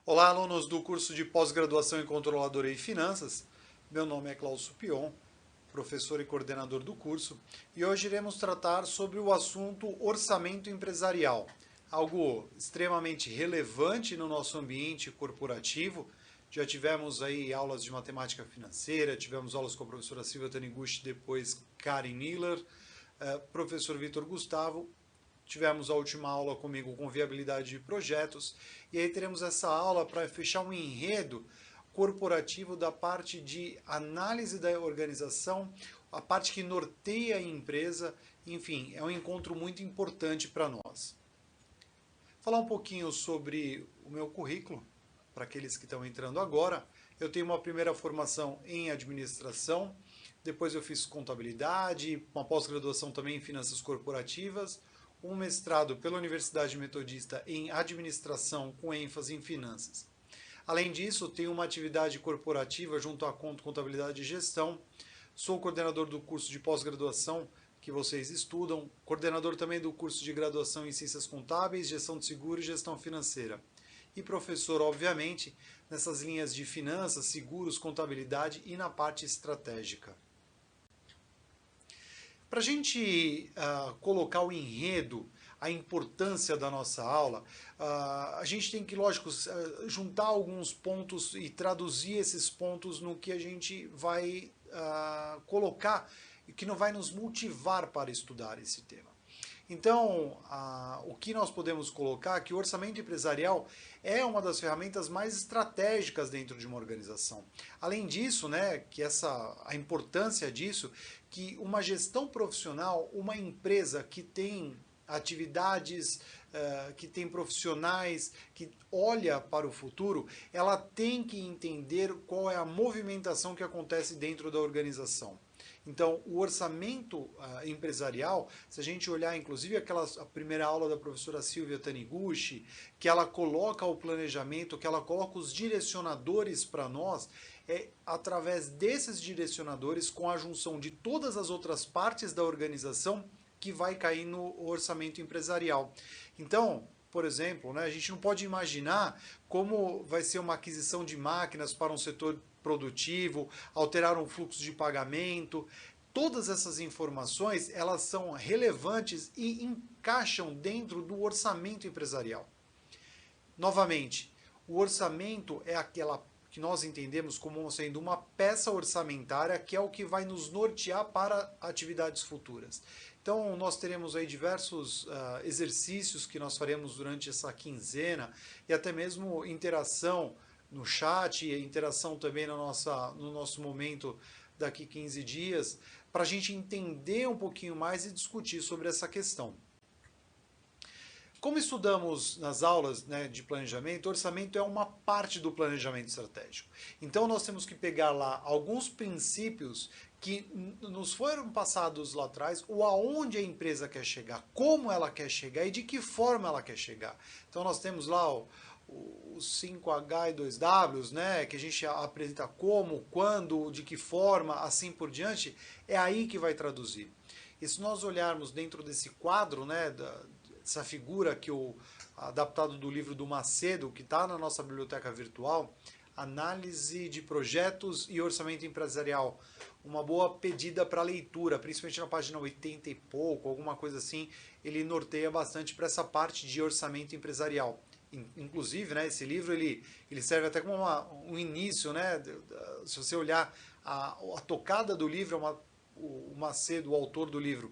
Olá, alunos do curso de pós-graduação em Controladoria e Finanças. Meu nome é Cláudio Pion, professor e coordenador do curso, e hoje iremos tratar sobre o assunto orçamento empresarial, algo extremamente relevante no nosso ambiente corporativo. Já tivemos aí aulas de matemática financeira, tivemos aulas com a professora Silvia Taniguchi, depois Karen Miller, professor Vitor Gustavo. Tivemos a última aula comigo com viabilidade de projetos, e aí teremos essa aula para fechar um enredo corporativo da parte de análise da organização, a parte que norteia a empresa. Enfim, é um encontro muito importante para nós. Falar um pouquinho sobre o meu currículo, para aqueles que estão entrando agora. Eu tenho uma primeira formação em administração, depois eu fiz contabilidade, uma pós-graduação também em finanças corporativas, um mestrado pela Universidade Metodista em administração com ênfase em finanças. Além disso, tenho uma atividade corporativa junto à contabilidade e gestão. Sou coordenador do curso de pós-graduação que vocês estudam, coordenador também do curso de graduação em ciências contábeis, gestão de seguro e gestão financeira. E professor, obviamente, nessas linhas de finanças, seguros, contabilidade e na parte estratégica. Para a gente colocar o enredo, a importância da nossa aula, a gente tem que, lógico, juntar alguns pontos e traduzir esses pontos no que a gente vai colocar e que não vai nos motivar para estudar esse tema. Então, o que nós podemos colocar é que o orçamento empresarial é uma das ferramentas mais estratégicas dentro de uma organização. Além disso, né, que a importância disso, que uma gestão profissional, uma empresa que tem atividades, que tem profissionais, que olha para o futuro, ela tem que entender qual é a movimentação que acontece dentro da organização. Então, o orçamento empresarial, se a gente olhar inclusive a primeira aula da professora Silvia Taniguchi, que ela coloca o planejamento, que ela coloca os direcionadores para nós, é através desses direcionadores, com a junção de todas as outras partes da organização, que vai cair no orçamento empresarial. Então, por exemplo, né, a gente não pode imaginar como vai ser uma aquisição de máquinas para um setor produtivo, alterar um fluxo de pagamento. Todas essas informações, elas são relevantes e encaixam dentro do orçamento empresarial. Novamente, o orçamento é aquela que nós entendemos como sendo uma peça orçamentária, que é o que vai nos nortear para atividades futuras. Então, nós teremos aí diversos exercícios que nós faremos durante essa quinzena, e até mesmo interação no chat, e interação também no nosso momento daqui 15 dias, para a gente entender um pouquinho mais e discutir sobre essa questão. Como estudamos nas aulas, né, de planejamento, orçamento é uma parte do planejamento estratégico. Então nós temos que pegar lá alguns princípios que nos foram passados lá atrás, ou aonde a empresa quer chegar, como ela quer chegar e de que forma ela quer chegar. Então nós temos lá os 5H e 2Ws, né, que a gente apresenta como, quando, de que forma, assim por diante. É aí que vai traduzir. E se nós olharmos dentro desse quadro, né, essa figura que adaptado do livro do Macedo, que está na nossa biblioteca virtual, Análise de Projetos e Orçamento Empresarial. Uma boa pedida para leitura, principalmente na página 80 e pouco, alguma coisa assim, ele norteia bastante para essa parte de orçamento empresarial. Inclusive, né, esse livro ele serve até como um início, né, se você olhar a tocada do livro, o Macedo, o autor do livro,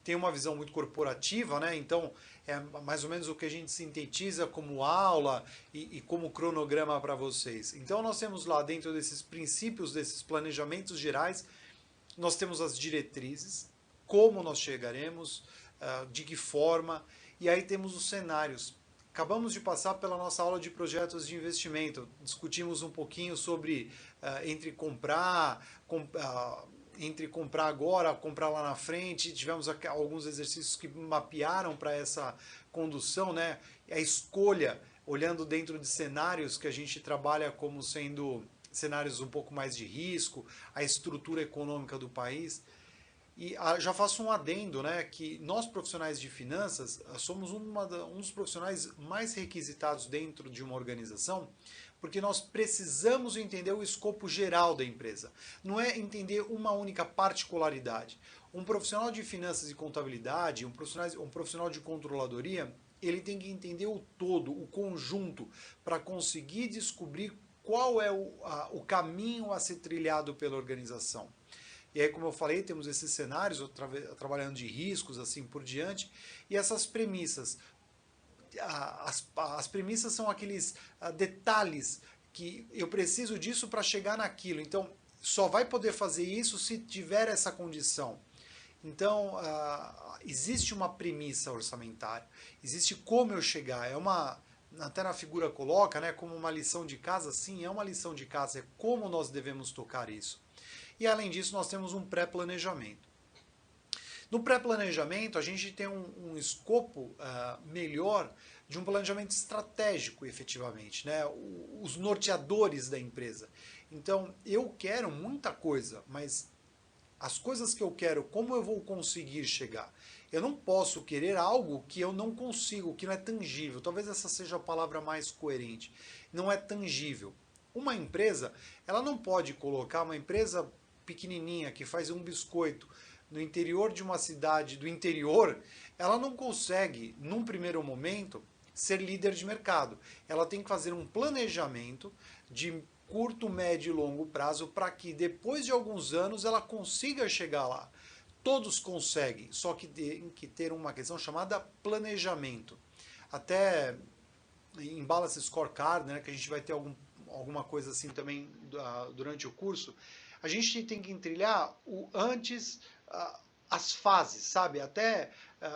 tem uma visão muito corporativa, né? Então é mais ou menos o que a gente sintetiza como aula e como cronograma para vocês. Então nós temos lá, dentro desses princípios, desses planejamentos gerais, nós temos as diretrizes, como nós chegaremos, de que forma, e aí temos os cenários. Acabamos de passar pela nossa aula de projetos de investimento, discutimos um pouquinho sobre entre comprar agora, comprar lá na frente. Tivemos alguns exercícios que mapearam para essa condução, né? A escolha, olhando dentro de cenários que a gente trabalha como sendo cenários um pouco mais de risco, a estrutura econômica do país. E já faço um adendo, né, que nós profissionais de finanças somos um dos profissionais mais requisitados dentro de uma organização, porque nós precisamos entender o escopo geral da empresa. Não é entender uma única particularidade. Um profissional de finanças e contabilidade, um profissional de controladoria, ele tem que entender o todo, o conjunto, para conseguir descobrir qual é o caminho a ser trilhado pela organização. E aí, como eu falei, temos esses cenários, trabalhando de riscos, assim por diante, e essas premissas. As premissas são aqueles detalhes que eu preciso disso para chegar naquilo. Então, só vai poder fazer isso se tiver essa condição. Então, existe uma premissa orçamentária, existe como eu chegar. É uma, até na figura coloca, né, como uma lição de casa. Sim, é uma lição de casa, é como nós devemos tocar isso. E além disso, nós temos um pré-planejamento. No pré-planejamento, a gente tem um escopo melhor de um planejamento estratégico, efetivamente, né? Os norteadores da empresa. Então, eu quero muita coisa, mas as coisas que eu quero, como eu vou conseguir chegar? Eu não posso querer algo que eu não consigo, que não é tangível. Talvez essa seja a palavra mais coerente. Não é tangível. Uma empresa, ela não pode colocar uma empresa pequenininha que faz um biscoito no interior de uma cidade do interior, ela não consegue, num primeiro momento, ser líder de mercado. Ela tem que fazer um planejamento de curto, médio e longo prazo para que depois de alguns anos ela consiga chegar lá. Todos conseguem, só que tem que ter uma questão chamada planejamento. Até em Balance Scorecard, né, que a gente vai ter alguma coisa assim também durante o curso, a gente tem que trilhar o antes, as fases, sabe? Até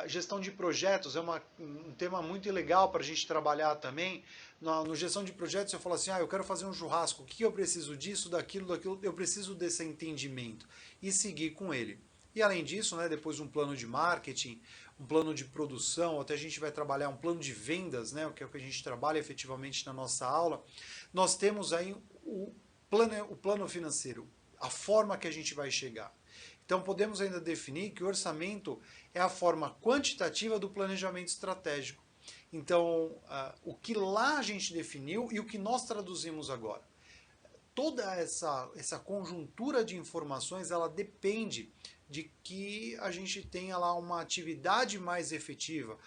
gestão de projetos é um tema muito legal para a gente trabalhar também. No gestão de projetos, eu falo assim, eu quero fazer um churrasco, o que eu preciso disso, daquilo, eu preciso desse entendimento e seguir com ele. E além disso, né, depois um plano de marketing, um plano de produção, até a gente vai trabalhar um plano de vendas, né, que é o que a gente trabalha efetivamente na nossa aula. Nós temos aí o plano financeiro, a forma que a gente vai chegar. Então podemos ainda definir que o orçamento é a forma quantitativa do planejamento estratégico. Então, o que lá a gente definiu e o que nós traduzimos agora. Toda essa conjuntura de informações, ela depende de que a gente tenha lá uma atividade mais efetiva,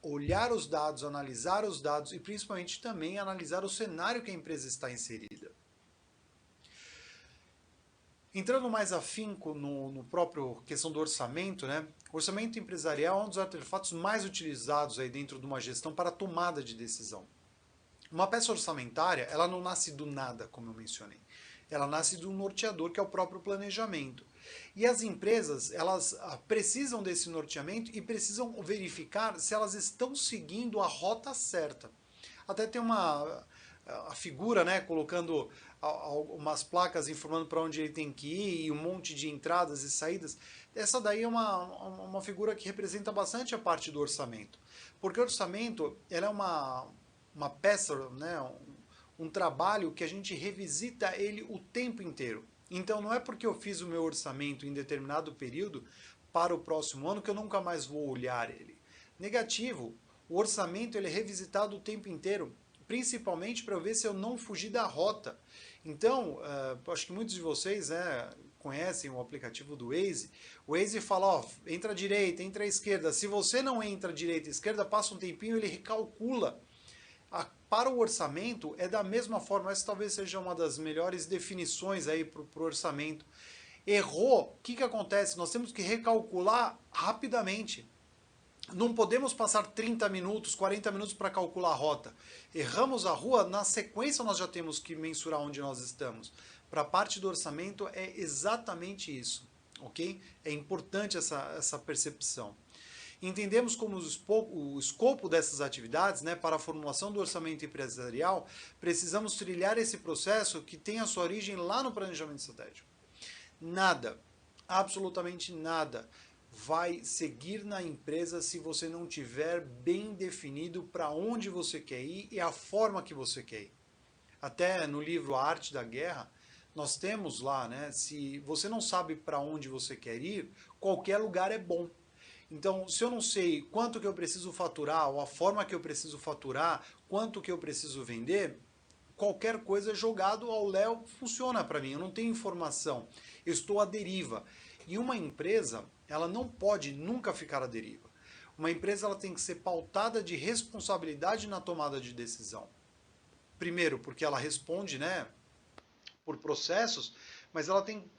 olhar os dados, analisar os dados e principalmente também analisar o cenário que a empresa está inserida. Entrando mais afinco no próprio questão do orçamento, né? O orçamento empresarial é um dos artefatos mais utilizados aí dentro de uma gestão para a tomada de decisão. Uma peça orçamentária, ela não nasce do nada, como eu mencionei. Ela nasce de um norteador que é o próprio planejamento. E as empresas, elas precisam desse norteamento e precisam verificar se elas estão seguindo a rota certa. Até tem a figura, né, colocando umas placas informando para onde ele tem que ir e um monte de entradas e saídas. Essa daí é uma figura que representa bastante a parte do orçamento. Porque o orçamento ela é uma peça, né, um trabalho que a gente revisita ele o tempo inteiro. Então não é porque eu fiz o meu orçamento em determinado período para o próximo ano que eu nunca mais vou olhar ele. Negativo, o orçamento ele é revisitado o tempo inteiro, principalmente para ver se eu não fugir da rota. Então, acho que muitos de vocês conhecem o aplicativo do Waze. O Waze fala, entra à direita, entra à esquerda. Se você não entra à direita e esquerda, passa um tempinho, ele recalcula. Para o orçamento, é da mesma forma, essa talvez seja uma das melhores definições aí para o orçamento. Errou, o que acontece? Nós temos que recalcular rapidamente. Não podemos passar 30 minutos, 40 minutos para calcular a rota. Erramos a rua, na sequência nós já temos que mensurar onde nós estamos. Para a parte do orçamento é exatamente isso, ok? É importante essa percepção. Entendemos como o escopo dessas atividades, né, para a formulação do orçamento empresarial, precisamos trilhar esse processo que tem a sua origem lá no planejamento estratégico. Nada, absolutamente nada, vai seguir na empresa se você não tiver bem definido para onde você quer ir e a forma que você quer ir. Até no livro A Arte da Guerra, Nós temos lá, né? Se você não sabe para onde você quer ir, qualquer lugar é bom. Então, se eu não sei quanto que eu preciso faturar, ou a forma que eu preciso faturar, quanto que eu preciso vender, qualquer coisa jogado ao léu funciona para mim. Eu não tenho informação, eu estou à deriva. E uma empresa, ela não pode nunca ficar à deriva. Uma empresa ela tem que ser pautada de responsabilidade na tomada de decisão. Primeiro, porque ela responde, né, por processos, mas ela tem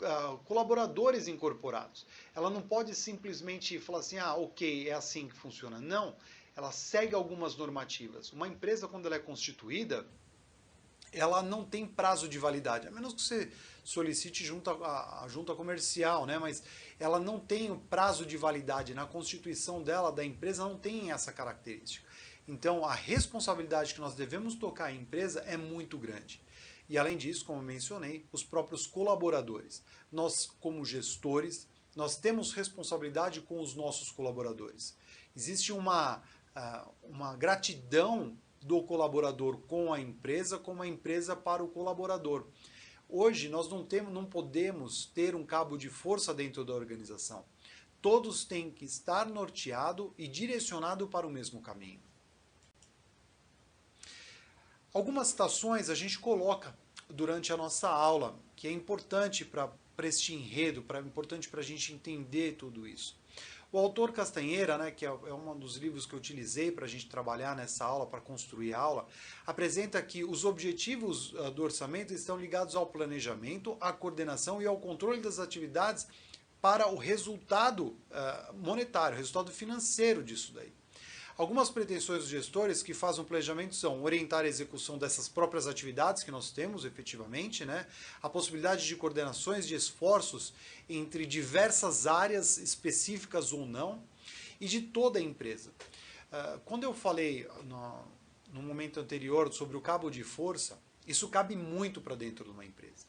colaboradores incorporados. Ela não pode simplesmente falar assim, ok, é assim que funciona. Não, ela segue algumas normativas. Uma empresa, quando ela é constituída, ela não tem prazo de validade, a menos que você solicite junto à junta comercial, né? Mas ela não tem o prazo de validade. Na constituição dela, da empresa, não tem essa característica. Então, a responsabilidade que nós devemos tocar em empresa é muito grande. E além disso, como eu mencionei, os próprios colaboradores. Nós, como gestores, nós temos responsabilidade com os nossos colaboradores. Existe uma gratidão do colaborador com a empresa, como a empresa para o colaborador. Hoje nós não podemos ter um cabo de força dentro da organização. Todos têm que estar norteado e direcionado para o mesmo caminho. Algumas citações a gente coloca durante a nossa aula, que é importante para este enredo, importante para a gente entender tudo isso. O autor Castanheira, né, que é um dos livros que eu utilizei para a gente trabalhar nessa aula, para construir a aula, apresenta que os objetivos do orçamento estão ligados ao planejamento, à coordenação e ao controle das atividades para o resultado monetário, o resultado financeiro disso daí. Algumas pretensões dos gestores que fazem um planejamento são orientar a execução dessas próprias atividades que nós temos efetivamente, né? A possibilidade de coordenações de esforços entre diversas áreas específicas ou não, e de toda a empresa. Quando eu falei no momento anterior sobre o cabo de força, isso cabe muito para dentro de uma empresa.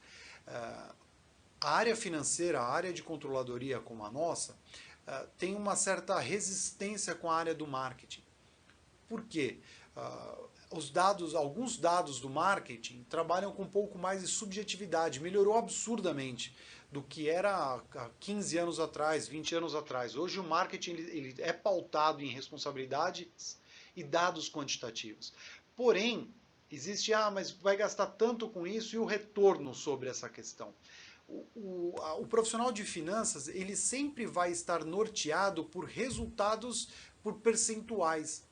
A área financeira, a área de controladoria como a nossa, tem uma certa resistência com a área do marketing. Por quê? Alguns dados do marketing trabalham com um pouco mais de subjetividade, melhorou absurdamente do que era há 15 anos atrás, 20 anos atrás. Hoje o marketing ele é pautado em responsabilidades e dados quantitativos. Porém, existe, mas vai gastar tanto com isso e o retorno sobre essa questão. O profissional de finanças ele sempre vai estar norteado por resultados, por percentuais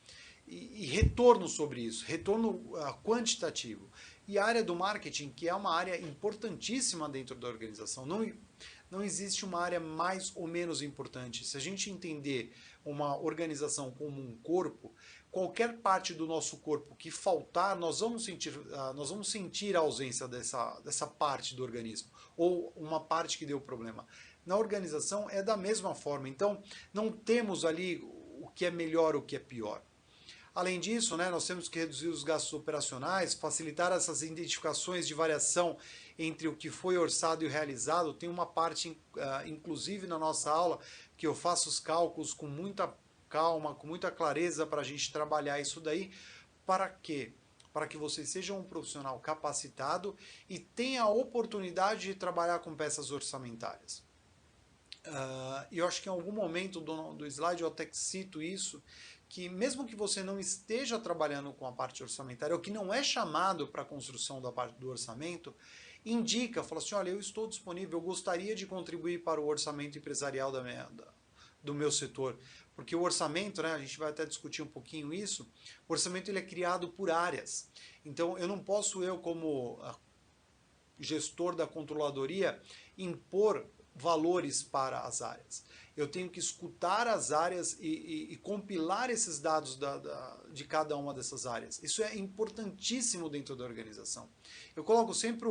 e retorno sobre isso, retorno quantitativo. E a área do marketing, que é uma área importantíssima dentro da organização, não existe uma área mais ou menos importante. Se a gente entender uma organização como um corpo, qualquer parte do nosso corpo que faltar, nós vamos sentir a ausência dessa parte do organismo, ou uma parte que deu problema. Na organização é da mesma forma, então não temos ali o que é melhor, o que é pior. Além disso, né, nós temos que reduzir os gastos operacionais, facilitar essas identificações de variação entre o que foi orçado e o realizado. Tem uma parte, inclusive na nossa aula, que eu faço os cálculos com muita calma, com muita clareza para a gente trabalhar isso daí. Para quê? Para que você seja um profissional capacitado e tenha a oportunidade de trabalhar com peças orçamentárias. E eu acho que em algum momento do slide eu até cito isso, que mesmo que você não esteja trabalhando com a parte orçamentária, ou que não é chamado para a construção da parte do orçamento, indica, fala assim, olha, eu estou disponível, eu gostaria de contribuir para o orçamento empresarial do meu setor. Porque o orçamento, né, a gente vai até discutir um pouquinho isso, o orçamento ele é criado por áreas. Então eu não posso, como gestor da controladoria, impor valores para as áreas. Eu tenho que escutar as áreas e compilar esses dados de cada uma dessas áreas. Isso é importantíssimo dentro da organização. Eu coloco sempre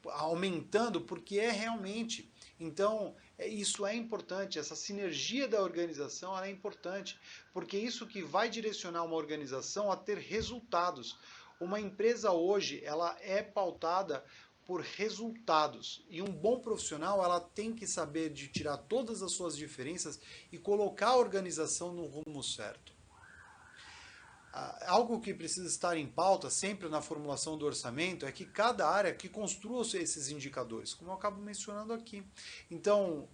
aumentando porque é realmente. Então, isso é importante, essa sinergia da organização é importante, porque é isso que vai direcionar uma organização a ter resultados. Uma empresa hoje, ela é pautada por resultados. E um bom profissional, ela tem que saber de tirar todas as suas diferenças e colocar a organização no rumo certo. Algo que precisa estar em pauta sempre na formulação do orçamento é que cada área que construa esses indicadores, como eu acabo mencionando aqui. Então,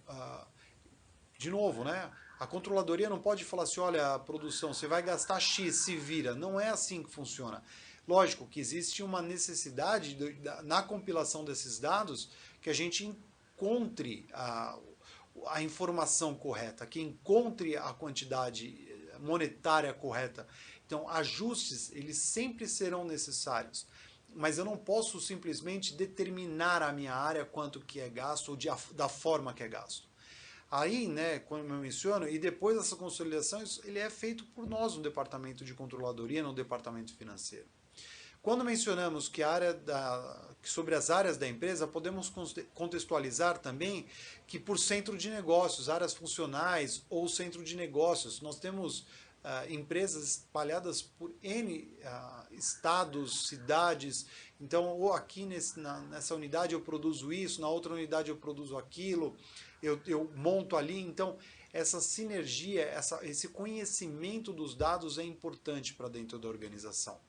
de novo, né? A controladoria não pode falar assim, olha, a produção, você vai gastar X, se vira. Não é assim que funciona. Lógico que existe uma necessidade na compilação desses dados que a gente encontre a informação correta, que encontre a quantidade monetária correta. Então, ajustes, eles sempre serão necessários. Mas eu não posso simplesmente determinar a minha área quanto que é gasto ou da forma que é gasto. Aí, né, como eu menciono, e depois dessa consolidação, ele é feito por nós no departamento de controladoria, no departamento financeiro. Quando mencionamos que sobre as áreas da empresa, podemos contextualizar também que por centro de negócios, áreas funcionais ou centro de negócios, nós temos empresas espalhadas por N estados, cidades. Então, ou aqui nessa unidade eu produzo isso, na outra unidade eu produzo aquilo, eu monto ali. Então, essa sinergia, esse conhecimento dos dados é importante para dentro da organização.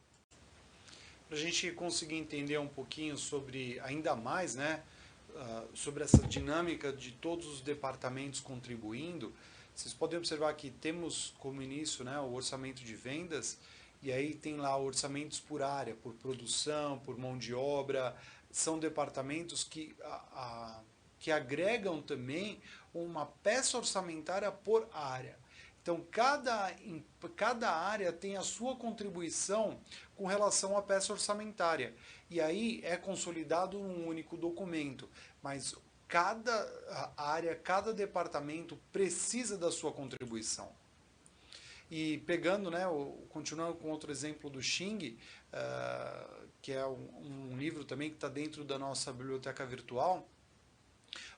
Para a gente conseguir entender um pouquinho sobre, ainda mais, né, sobre essa dinâmica de todos os departamentos contribuindo, vocês podem observar que temos como início, né, o orçamento de vendas, e aí tem lá orçamentos por área, por produção, por mão de obra. São departamentos que agregam também uma peça orçamentária por área. Então, cada área tem a sua contribuição com relação à peça orçamentária. E aí é consolidado num único documento. Mas cada área, cada departamento precisa da sua contribuição. E pegando, né, continuando com outro exemplo do Xing, que é um livro também que está dentro da nossa biblioteca virtual,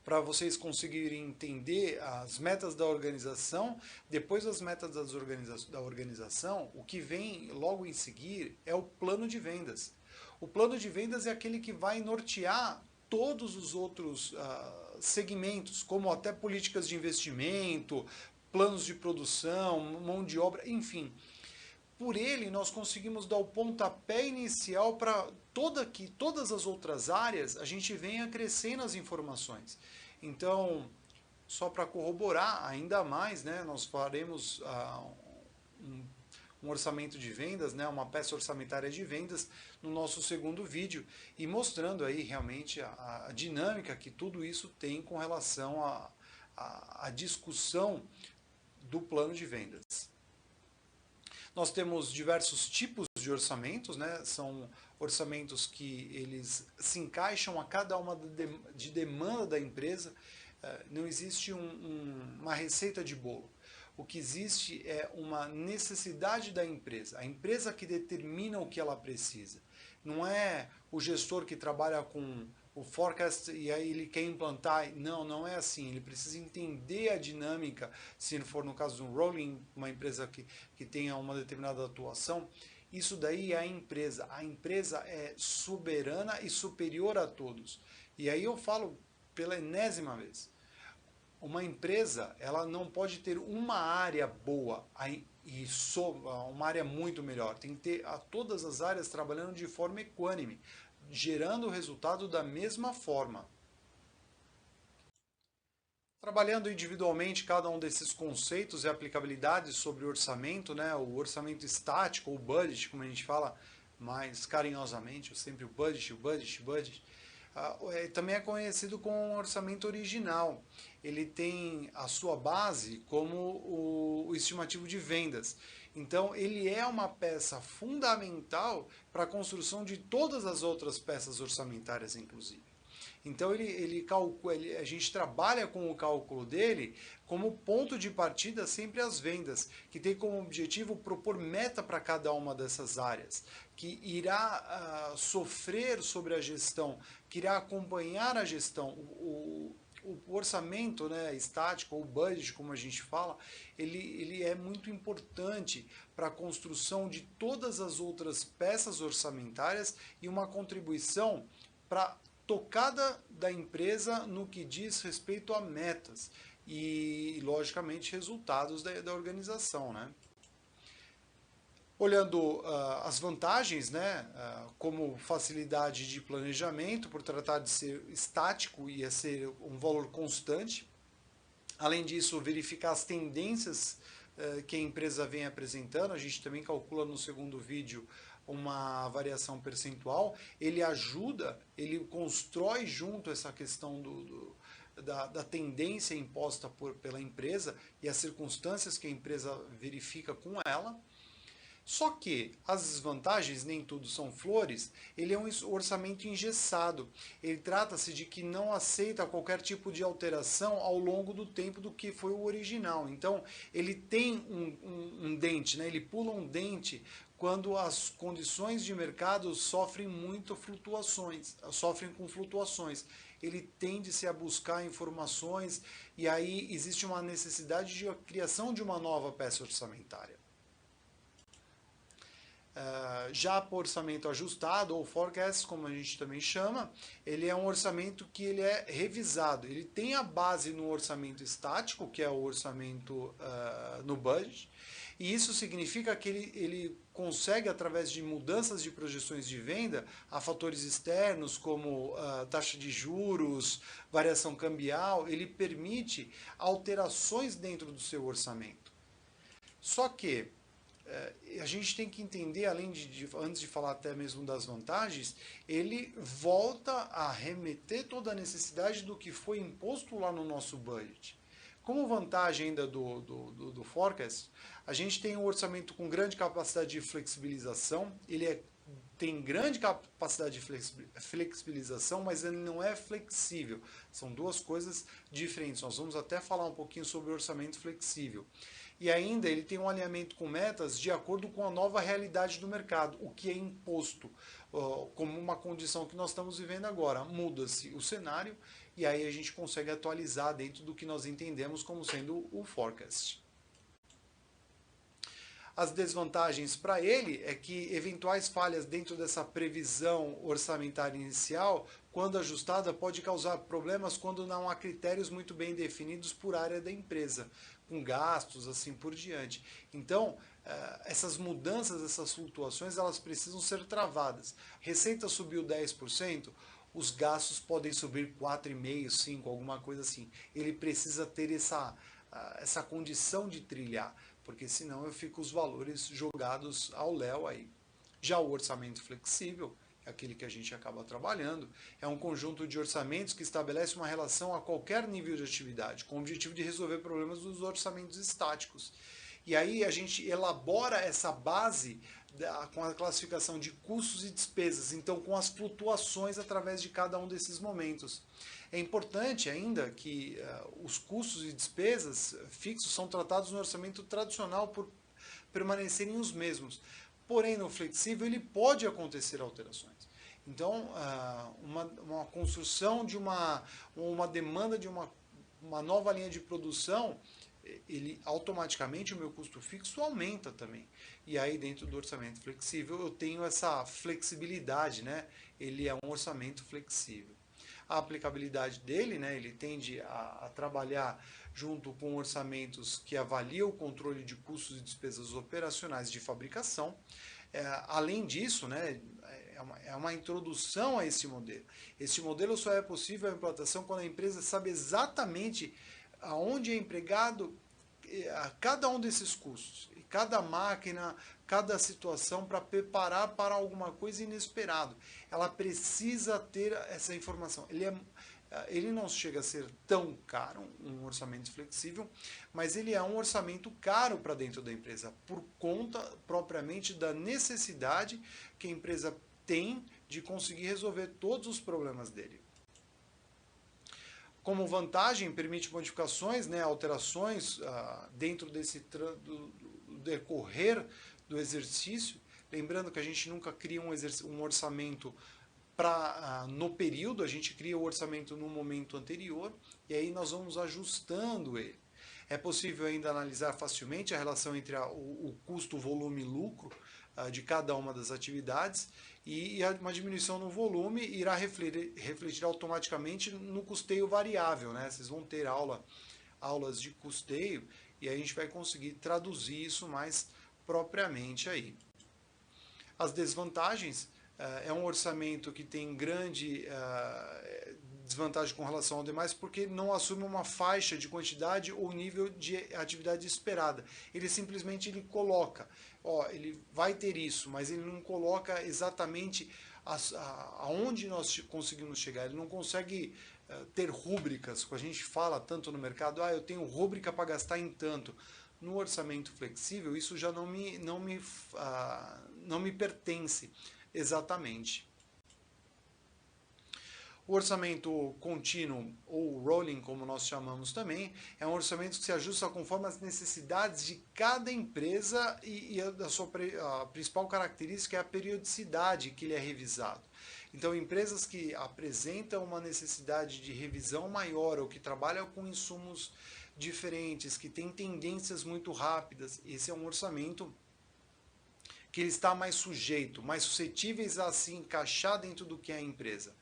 para vocês conseguirem entender as metas da organização. Depois das metas da organização, o que vem logo em seguir é o plano de vendas. O plano de vendas é aquele que vai nortear todos os outros segmentos, como até políticas de investimento, planos de produção, mão de obra, enfim. Por ele, nós conseguimos dar o pontapé inicial para todas as outras áreas, a gente venha crescendo as informações. Então, só para corroborar ainda mais, né, nós faremos um orçamento de vendas, né, uma peça orçamentária de vendas no nosso segundo vídeo, e mostrando aí realmente a dinâmica que tudo isso tem com relação à discussão do plano de vendas. Nós temos diversos tipos de orçamentos, né? São orçamentos que eles se encaixam a cada uma de demanda da empresa. Não existe uma receita de bolo. O que existe é uma necessidade da empresa. A empresa que determina o que ela precisa. Não é o gestor que trabalha com o forecast e aí ele quer implantar. Não, não é assim. Ele precisa entender a dinâmica, se for no caso de um rolling, uma empresa que tenha uma determinada atuação. Isso daí é a empresa. A empresa é soberana e superior a todos. E aí eu falo pela enésima vez. Uma empresa, ela não pode ter uma área boa e uma área muito melhor. Tem que ter todas as áreas trabalhando de forma equânime, gerando o resultado da mesma forma. Trabalhando individualmente cada um desses conceitos e aplicabilidades sobre o orçamento, né? O orçamento estático, ou budget, como a gente fala mais carinhosamente, sempre o budget, também é conhecido como orçamento original. Ele tem a sua base como o estimativo de vendas. Então, ele é uma peça fundamental para a construção de todas as outras peças orçamentárias, inclusive. Então, a gente trabalha com o cálculo dele como ponto de partida sempre as vendas, que tem como objetivo propor meta para cada uma dessas áreas, que irá sofrer sobre a gestão, que irá acompanhar a gestão. O orçamento, né, estático, ou budget, como a gente fala, ele é muito importante para a construção de todas as outras peças orçamentárias e uma contribuição para tocada da empresa no que diz respeito a metas e, logicamente, resultados da organização, né? Olhando as vantagens, né, como facilidade de planejamento, por tratar de ser estático e ser um valor constante. Além disso, verificar as tendências que a empresa vem apresentando. A gente também calcula no segundo vídeo uma variação percentual. Ele ajuda, ele constrói junto essa questão da tendência imposta pela empresa e as circunstâncias que a empresa verifica com ela. Só que as desvantagens, nem tudo são flores, ele é um orçamento engessado. Ele trata-se de que não aceita qualquer tipo de alteração ao longo do tempo do que foi o original. Então, ele tem um dente, né? Ele pula um dente quando as condições de mercado sofrem com flutuações. Ele tende-se a buscar informações e aí existe uma necessidade de criação de uma nova peça orçamentária. Já para o orçamento ajustado, ou forecast, como a gente também chama, ele é um orçamento que ele é revisado. Ele tem a base no orçamento estático, que é o orçamento no budget, e isso significa que ele consegue, através de mudanças de projeções de venda, a fatores externos como taxa de juros, variação cambial, ele permite alterações dentro do seu orçamento. Só que a gente tem que entender, antes de falar até mesmo das vantagens, ele volta a remeter toda a necessidade do que foi imposto lá no nosso budget. Como vantagem ainda do forecast, a gente tem um orçamento com grande capacidade de flexibilização, tem grande capacidade de flexibilização, mas ele não é flexível. São duas coisas diferentes. Nós vamos até falar um pouquinho sobre o orçamento flexível. E ainda ele tem um alinhamento com metas de acordo com a nova realidade do mercado, o que é imposto como uma condição que nós estamos vivendo agora. Muda-se o cenário e aí a gente consegue atualizar dentro do que nós entendemos como sendo o forecast. As desvantagens para ele é que eventuais falhas dentro dessa previsão orçamentária inicial, quando ajustada, pode causar problemas quando não há critérios muito bem definidos por área da empresa, com gastos, assim por diante. Então, essas mudanças, essas flutuações, elas precisam ser travadas. Receita subiu 10%, os gastos podem subir 4,5%, 5%, alguma coisa assim. Ele precisa ter essa condição de trilhar, porque senão eu fico os valores jogados ao léu aí. Já o orçamento flexível, aquele que a gente acaba trabalhando, é um conjunto de orçamentos que estabelece uma relação a qualquer nível de atividade, com o objetivo de resolver problemas dos orçamentos estáticos. E aí a gente elabora essa base com a classificação de custos e despesas, então com as flutuações através de cada um desses momentos. É importante ainda que os custos e despesas fixos são tratados no orçamento tradicional por permanecerem os mesmos. Porém, no flexível ele pode acontecer alterações. Então, uma construção de uma demanda de uma nova linha de produção, ele automaticamente o meu custo fixo aumenta também. E aí dentro do orçamento flexível eu tenho essa flexibilidade, né? Ele é um orçamento flexível. A aplicabilidade dele, né, ele tende a trabalhar junto com orçamentos que avaliam o controle de custos e despesas operacionais de fabricação. Além disso, né, é uma introdução a esse modelo. Esse modelo só é possível a implantação quando a empresa sabe exatamente aonde é empregado cada um desses custos, cada máquina, cada situação para preparar para alguma coisa inesperada. Ela precisa ter essa informação. Ele não chega a ser tão caro, um orçamento flexível, mas ele é um orçamento caro para dentro da empresa, por conta propriamente da necessidade que a empresa tem de conseguir resolver todos os problemas dele. Como vantagem, permite modificações, né, alterações dentro desse do decorrer do exercício. Lembrando que a gente nunca cria um orçamento no período, a gente cria o orçamento no momento anterior e aí nós vamos ajustando ele. É possível ainda analisar facilmente a relação entre o custo, volume e lucro de cada uma das atividades, e uma diminuição no volume irá refletir automaticamente no custeio variável, né? Vocês vão ter aulas de custeio e aí a gente vai conseguir traduzir isso mais propriamente aí. As desvantagens, é um orçamento que tem grande desvantagem com relação ao demais porque não assume uma faixa de quantidade ou nível de atividade esperada. Ele simplesmente ele coloca, ele vai ter isso, mas ele não coloca exatamente aonde nós conseguimos chegar. Ele não consegue ter rúbricas, que a gente fala tanto no mercado, eu tenho rúbrica para gastar em tanto. No orçamento flexível, isso já não me pertence exatamente. O orçamento contínuo, ou rolling, como nós chamamos também, é um orçamento que se ajusta conforme as necessidades de cada empresa e a principal característica é a periodicidade que ele é revisado. Então, empresas que apresentam uma necessidade de revisão maior ou que trabalham com insumos diferentes, que têm tendências muito rápidas, esse é um orçamento que ele está mais sujeito, mais suscetíveis a se encaixar dentro do que é a empresa.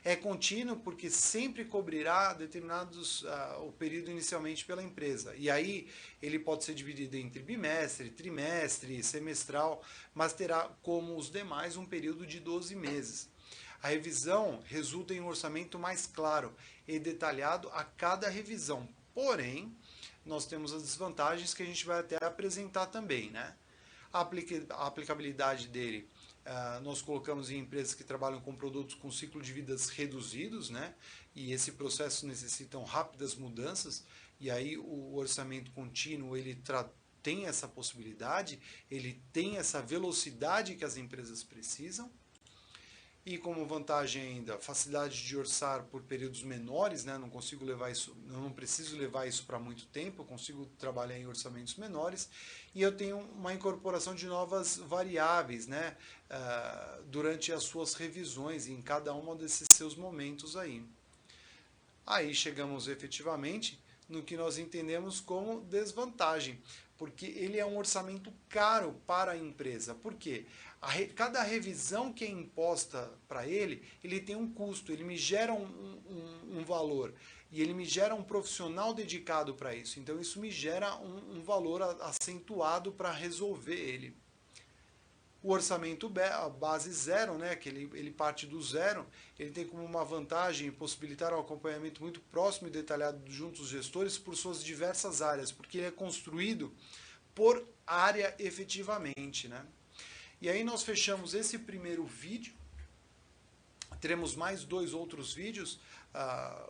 É contínuo porque sempre cobrirá determinados o período inicialmente pela empresa. E aí ele pode ser dividido entre bimestre, trimestre, semestral, mas terá, como os demais, um período de 12 meses. A revisão resulta em um orçamento mais claro e detalhado a cada revisão. Porém, nós temos as desvantagens que a gente vai até apresentar também, né? A aplicabilidade dele, nós colocamos em empresas que trabalham com produtos com ciclo de vidas reduzidos, né? E esse processo necessitam rápidas mudanças, e aí o orçamento contínuo ele tem essa possibilidade, ele tem essa velocidade que as empresas precisam. E como vantagem ainda, facilidade de orçar por períodos menores, né? Não preciso levar isso para muito tempo, eu consigo trabalhar em orçamentos menores e eu tenho uma incorporação de novas variáveis, né? Durante as suas revisões em cada um desses seus momentos aí. Aí chegamos efetivamente no que nós entendemos como desvantagem, porque ele é um orçamento caro para a empresa. Por quê? Cada revisão que é imposta para ele, ele tem um custo, ele me gera um valor e ele me gera um profissional dedicado para isso. Então isso me gera um valor acentuado para resolver ele. O orçamento base zero, né, que ele parte do zero, ele tem como uma vantagem possibilitar um acompanhamento muito próximo e detalhado junto aos gestores por suas diversas áreas, porque ele é construído por área efetivamente, né? E aí nós fechamos esse primeiro vídeo, teremos mais 2 outros vídeos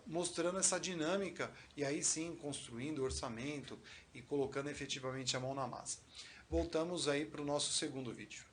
mostrando essa dinâmica e aí sim construindo o orçamento e colocando efetivamente a mão na massa. Voltamos aí para o nosso segundo vídeo.